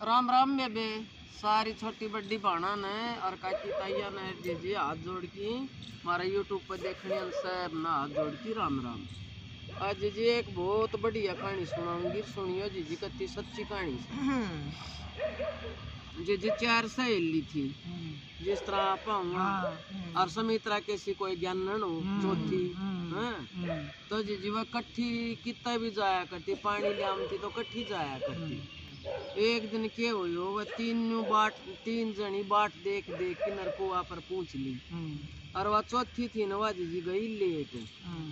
राम राम बेबे। सारी छोटी बड़ी बाणा ने और काकी ताइया ने जी हाथ जोड़ की मारा यूट्यूब पर देखने सब ना हाथ जोड़ की राम राम। आज जी एक बहुत बढ़िया कहानी सुनाऊंगी, सुनियो जी कत्ती सच्ची कहानी जी चार सहेली थी जिस तरह पाऊंगा और समित्रा कैसी कोई ज्ञान न हो चौथी हैं तो जी वह कट्ठी कितना भी जाया करती, पानी ले आमती तो कट्ठी जाया करती। एक दिन के हुई हो वह तीन जनी बाट देख देख के नरकुआ पर पूछ ली और वह चौथी थी नवा जी गई लेट।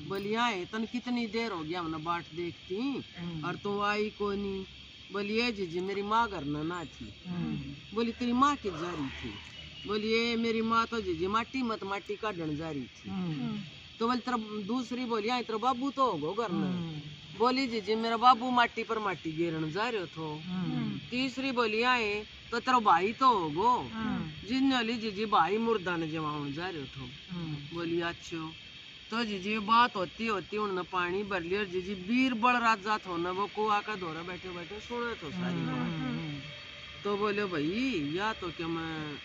बोली आए तन कितनी देर हो गया हमने बाट देखती और तू आई को नहीं। बोली ये जी मेरी माँ घर ना थी। बोली तेरी माँ की जा रही थी। बोली ये मेरी माँ तो जी माटी मत माटी काटन जा रही थी। तो बोली तेरा दूसरी बोली आई तेरा बाबू तो होगो घर में। बोली जी मेरा बाबू माटी पर माटी गिरन जा रहे थो। तीसरी बोली आए तो तेरा भाई तो होगो। जिन्होंने जी भाई मुर्दा ने जमावन जा रहे थो। बोली अच्छो तो जी बात होती होती उन्होंने पानी भर लिया और जी बीरबल राजा थो ना वो कुआ का दौरा बैठे बैठे सुने तो सारी बात। तो बोले भाई या तो क्या मैं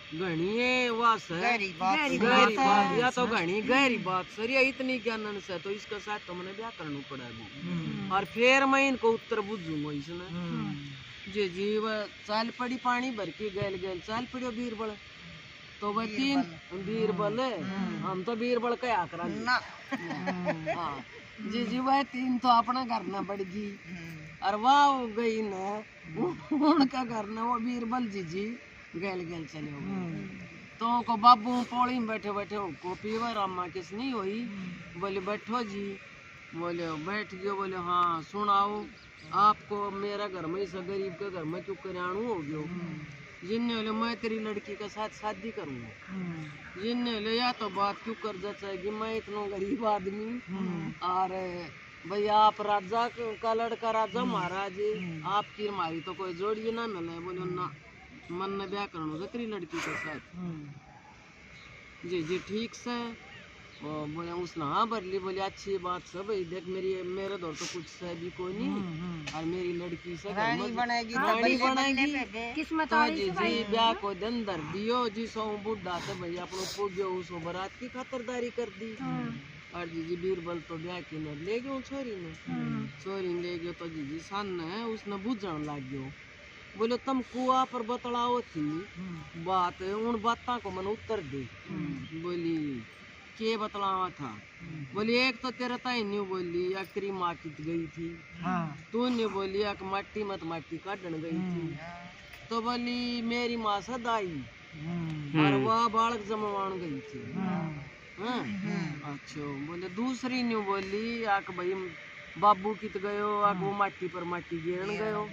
घनी वास है गहरी बात या तो घनी गहरी बात सर या इतनी ज्ञान से तो इसके साथ तो मैंने ब्याह करना पड़ेगा और फिर मैं इनको उत्तर बुझूंगा इसने। जी वह चाल पड़ी पानी भर के गैल गैल चाल पड़ो बीरबल। तो वह तीन बीरबल हम तो बीरबल क्या करा हाँ जी वह तीन तो अपना घर न बढ़ गई और वाह हो गई न उनका घर न वो बीरबल जी गैल गैल चले हो गए। तो को बाबू पौड़ी में बैठे बैठे को पीवा रामा किस नहीं हुई। बोले बैठो जी। बोले बैठ गयो। बोले हाँ सुनाओ आपको मेरा घर में इस गरीब के घर में क्यों कराणू हो गयो। जिनने बोले मैं तेरी लड़की के साथ शादी करूँगा। जिनने बोले या तो बात क्यों कर जाएगी मैं इतना गरीब आदमी और भैया आप राजा का लड़का राजा महाराज आपकी हमारी तो कोई जोड़ी ना मिले। बोले ना मन ने ब्याह करना होगा तेरी लड़की के साथ। जी ठीक से बोले उसने हाँ भरली। बोले अच्छी बात सब भाई देख मेरे दौर तो कुछ से भी कोई नहीं और मेरी लड़की से रानी बनेगी किस्मत तो जी ब्याह को दिन धर दियो जी सो बुढ़ा से भैया अपनो पूजो उसो बारात की खातरदारी कर दी और जी बीरबल तो ब्याह की न ले गयो छोरी ने ले गयो तो जी सन है उसने बुझन लग गयो। बोले तुम कुआ पर बतलाओ थी बात उन बातों को मन उत्तर दे। बोली के बतलावा था। बोली एक तो तेरा ताई न्यू बोली या तेरी माँ कित गई थी। तू ने बोली एक माटी मत माटी काटन गई थी। तो बोली मेरी माँ सदाई और वह बालक जमवान गई थी। अच्छा बोले दूसरी न्यू बोली आक भाई बाबू कित गयो आक वो माटी पर माटी गिरन गयो।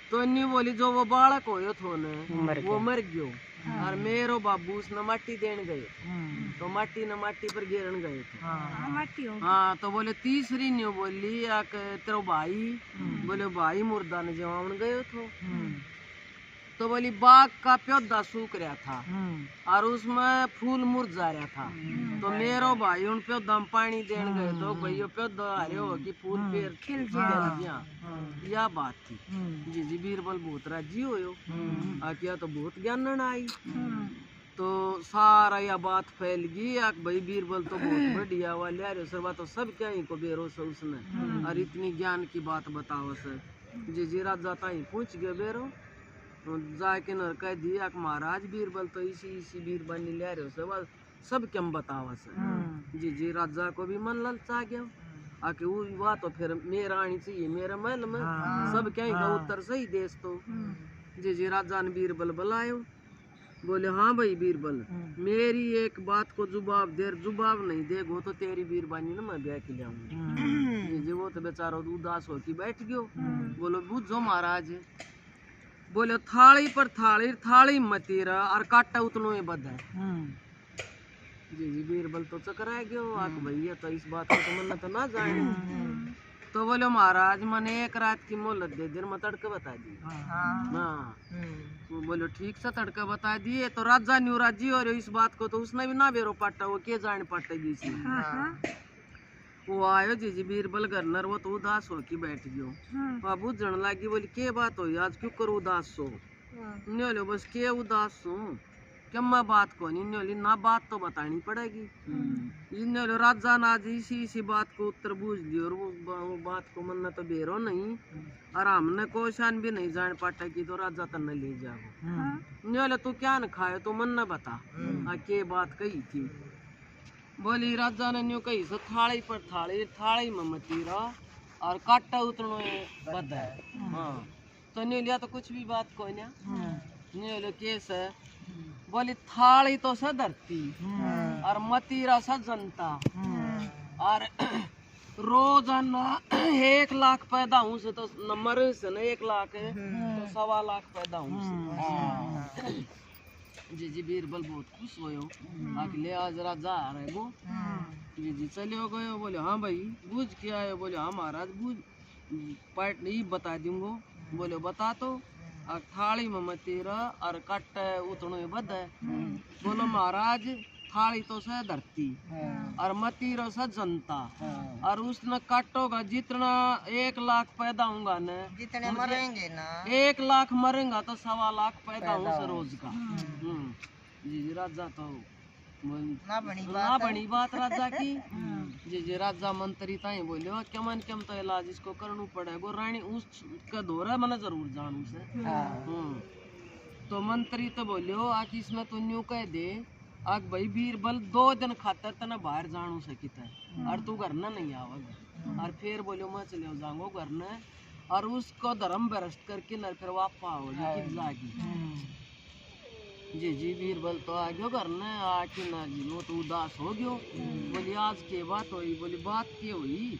तो न्यू बोली जो वो बालक होयो थो ने वो मर गयो और मेरो बाबू उसने माटी देन गए तो माटी न माटी पर गिरन गए थे। हाँ तो बोले तीसरी न्यू बोली आक तेरो भाई। बोले भाई मुर्दा ने जवान गयो थो। तो बोली बाग का पौधा सूख रहा था और उसमें फूल मुरझा रहा था तो मेरो भाई उन पौधा में पानी देन गए तो भाई पौधा हरे हो कि फूल पेड़ खिल गया। यह बात थी जी बीरबल बहुत राजी हो आकिया तो बहुत ज्ञान आई। तो सारा यह बात फैल गई भाई बीरबल तो बहुत बढ़िया वाले रहे तो सब क्या ही को बेरोस उसने और इतनी ज्ञान की बात बताओ सर जी राजा ताई पूछ गए बेरो जाके न कह दिया महाराज बीरबल तो इसी बीरबल ने ले रहे सब क्या बतावा सर। जी राजा को भी मन ललचा गया आके हुआ तो फिर मेरा आनी चाहिए मेरे महल में सब क्या का उत्तर सही देश तो। जी राजा ने बीरबल बुलायो। बोले हाँ भाई बीरबल मेरी एक बात को जुबाब नहीं देगो तो तेरी बीरबानी ना मैं ब्याह के ले आऊंगी। जी वो तो बेचारा उदास हो के बैठ गयो। बोलो बुझो महाराज। बोले थाली पर थाली मतीरा और काटा उतनो ही बद है। जी बीरबल तो चकरा गयो आक भैया तो इस बात को तो मन तो ना जाने। तो बोले महाराज मैंने एक रात की मोहलत दे देर मैं तड़के बता दी। हाँ तो बोलो ठीक से तड़के बता दिए तो राजा न्यू राजी और इस बात को तो उसने भी ना बेरो पाटा वो के जाने पाटेगी वो आयो जी बीरबल घर वो तो उदास हो के बैठ गयो। वहाँ बुझन लगी, बोली के बात हो आज क्यों करो उदास हो? न्योलो बस के उदास हो क्या मैं बात को नहीं न्योली ना बात तो बतानी पड़ेगी। न्योलो राजा ने आज इसी बात को उत्तर बूझ लियो और वो बात को मन तो बेरो नहीं और हमने क्वेश्चन भी नहीं जान पाता कि तो राजा तन्ने ले जाओ। न्योलो तू क्या न खाए तो मन न बता के बात कही थी। बोली राजा ने न्यू कही सो थाली पर थाली में मतीरा और काटा उतनो बद है। हाँ तो न्यू लिया तो कुछ भी बात कोई ना न्यू लो केस है। बोली थाली तो सा धरती और मतीरा सा जनता और रोजाना 1 लाख पैदा हूँ से तो नंबर से न 1 लाख है तो 1.25 लाख पैदा हूँ से। जी बीरबल बहुत खुश हो ले आज राजा आ रहे वो जी चले गए। बोले हाँ भाई बूझ के आए? बोले हाँ महाराज बूझ पार्ट नहीं बता दूंगो। बोले बता तो थाली में मतीरा और कट उतनो बद है। बोलो महाराज थाली तो से धरती और मतीरा से जनता और उसने काटोगा जितना 1 लाख पैदा होगा न जितने मरेंगे ना 1 लाख मरेगा तो 1.25 लाख पैदा हो से रोज का। जी राजा तो ना बड़ी बात राजा की। जी राजा मंत्री ताई बोले कमन कम तो इलाज इसको करना पड़ेगा। रानी उसका दौरा मैंने जरूर जानू से। तो मंत्री तो बोलियो आखिर इसमें तो न्यू कह दे आग भाई बीरबल 2 दिन खातर तना बाहर जानू सकित है और तू घर ना नहीं आवेगा। और फिर बोलियो मैं चले जाऊंगा घर न और उसको धर्म भ्रष्ट करके न फिर वापस आओ जागी। जी बीरबल तो आ गयो घर न आके ना जी वो तो उदास हो गयो। बोली आज के बात हुई? बोली बात की हुई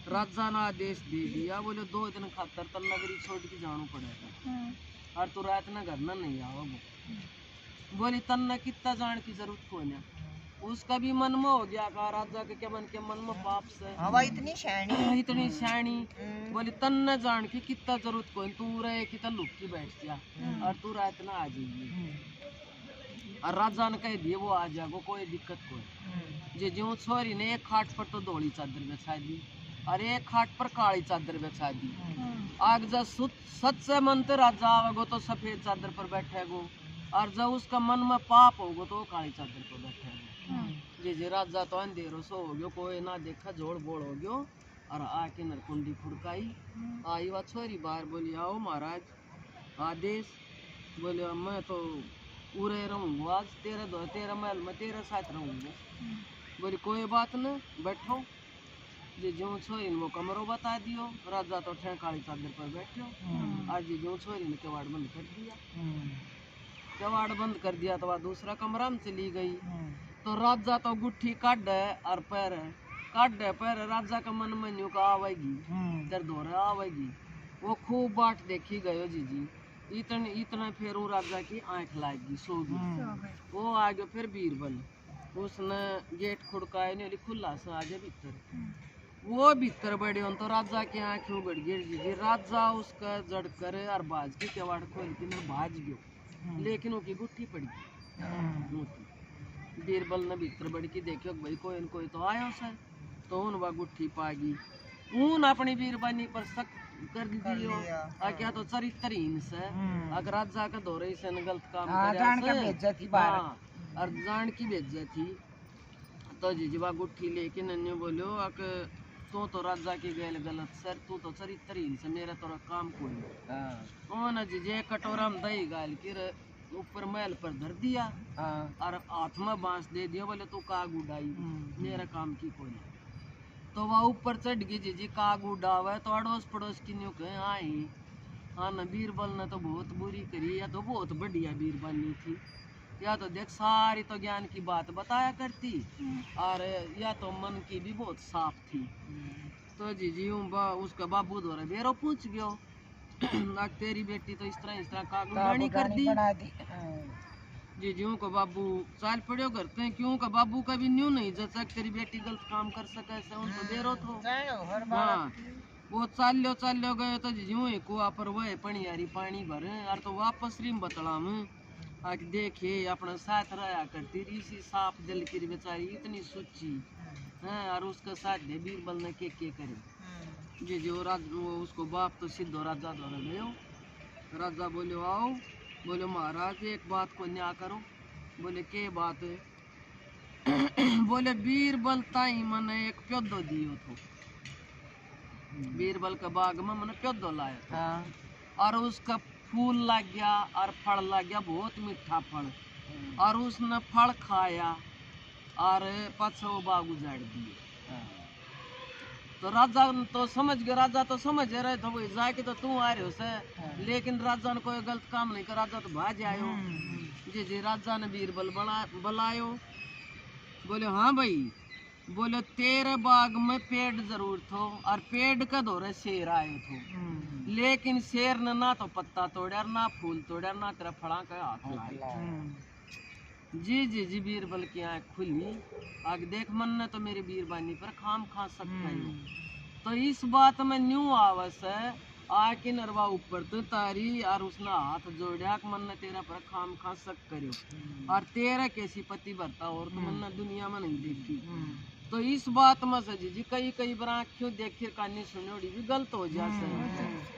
राजा ने आदेश दे दिया। बोले 2 दिन खातर तो नगरी छोड़ के जाना पड़ेगा और तू रात ना घर ना नहीं आओगे। बोली तन्ना कितना जान की जरूरत को ना उसका भी मन में हो गया का राजा के मन के मन में पाप से हवा इतनी शैनी। बोली तन्ना जान की कितना जरूरत को तू रहे कि लुक की बैठ गया और तू रात ना आ जाएगी। और राजा ने कह दिए वो आ जाएगा कोई दिक्कत कोई। जे जो छोरी ने एक खाट पर तो धोली चादर बिछा दी और एक खाट पर काली चादर बिछा दी। आग जब सच्चे मन से राजा आवेगो तो सफेद चादर पर बैठेगो और जब उसका मन में पाप होगो तो काली चादर पर बैठेगो। जी राजा तो अंधेरो सो हो गयो कोई ना देखा जोड़ बोड़ हो गयो और आके नरकुंडी खुड़काई आई वह छोरी बाहर। बोली आओ महाराज आदेश। बोले मैं तो उरे रहूँगा आज तेरा महल में तेरे साथ रहूँगा। बोली कोई बात न बैठो। जी जो छोरी ने वो कमरों बता दियो। राजा तो ठे काली चादर पर बैठो आज जो छोरी ने किवाड़ बंद कर दिया। किवाड़ बंद कर दिया तो वह दूसरा कमरा में चली गई। तो राजा तो गुट्ठी काट और पैर राजा का मन में न्यू का आवेगी दर्द हो रहा आवेगी। वो खूब बाट देखी गयो जी इतना फिर वो राजा की आंख लागी सो गई। वो आ गयो फिर बीरबल उसने गेट खुड़काया नहीं खुला सा आगे भीतर। वो भीतर बढ़े तो राजा की आंख उगड़ गई जी। राजा उसका जड़ कर और बाज के किवाड़ खोल के भाज गयो लेकिन उसकी गुट्ठी पड़ी। बीरबल ने भीतर बढ़ के देखो भाई कोई तो आयो से तो उन वह गुट्ठी पागी ऊन अपनी बीरबानी पर शक कर दियो क्या तो चरित्रहीन से अगर राजा का दौरे से गलत काम और जान की बेइज्जती तो जीवा गुट्ठी लेके नन्हे बोलो तू तो राजा की गैल गलत सर तू तो चरित्रहीन से मेरा तो काम कोई न जी कटोरा में दही गाल के ऊपर महल पर धर दिया और हाथ में बांस दे दिया। बोले तू काग उड़ाई मेरा काम की कोई। तो वह ऊपर चढ़ गई जी काग उड़ावे तो अड़ोस पड़ोस की न्यू कहे आई हाँ न बीरबल ने तो बहुत बुरी करी या तो बहुत बढ़िया बीरबानी थी या तो देख सारी तो ज्ञान की बात बताया करती और या तो मन की भी बहुत साफ थी। तो जी उसका बाबू द्वारा बेरो पूछ गयो तेरी बेटी तो इस तरह कागुडानी कर दी। जी को बाबू चाल पड़ो करते हैं क्यों का बाबू का भी न्यू नहीं जब तेरी बेटी गलत काम कर सके से उन तो बेरो थो। हाँ वो चाल्यो गए तो जीव कुआ पर वह पणियारी पानी भरे और तो वापस रीम बतला में आके देखे अपना साथ रहा करती ऋषि साफ दिल की बेचारी इतनी सुची हैं और उसके साथ दे बीरबल ने के करे जी जी। वो उसको बाप तो सीधो राजा द्वारा गयो। राजा बोले आओ, बोले महाराज एक बात को न्या करो। बोले के बात है? बोले बीरबल ताई मने एक प्योदो दियो थो। बीरबल के बाग में मैंने प्योदो लाया था और उसका फूल लग गया और फल लग गया, बहुत मीठा फल, और उसने फल खाया और पाछे वो बाग उजाड़ दिए। तो राजा तो समझ गया, राजा तो समझ रहे थे भाई जाके तो तू आ रहे हो से, लेकिन राजा ने कोई गलत काम नहीं कर, राजा तो भाज आयो जी जी। राजा ने बीरबल बुलायो। बोले हाँ भाई, बोले तेरे बाग में पेड़ जरूर थो और पेड़ के दौरे शेर आयो थो, लेकिन शेर ने ना तो पत्ता तोड़ा ना फूल तोड़ा ना तेरा फड़ा का हाथ लाया। जी जी जी। बीरबल की आँख खुली, आगे देख मन ने तो मेरी बीरबानी पर खाम खा सकता है। तो इस बात में न्यू आवस है आके नरवा ऊपर तो तारी और उसने हाथ जोड़ा मन ने तेरा पर खाम खा सक करो और तेरा कैसी पति भरता और तो मन ने दुनिया में नहीं देखी। तो इस बात में से जी कई बार आँखों देखी कहानी सुनोड़ी भी गलत हो जाते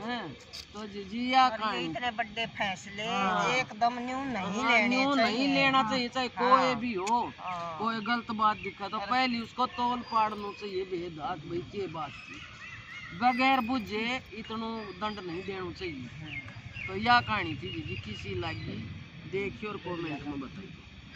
हैं। तो जी या कहानी इतने बड़े फैसले एकदम न्यू नहीं लेना चाहिए, चाहे कोई भी हो। कोई गलत बात दिखा तो पहले उसको तोल पाड़ना चाहिए भेद हाथ भाई के बात की, बगैर बुझे इतना दंड नहीं देना चाहिए। तो यह कहानी थी जी किसी लगी देखिए और कमेंट में बताइए।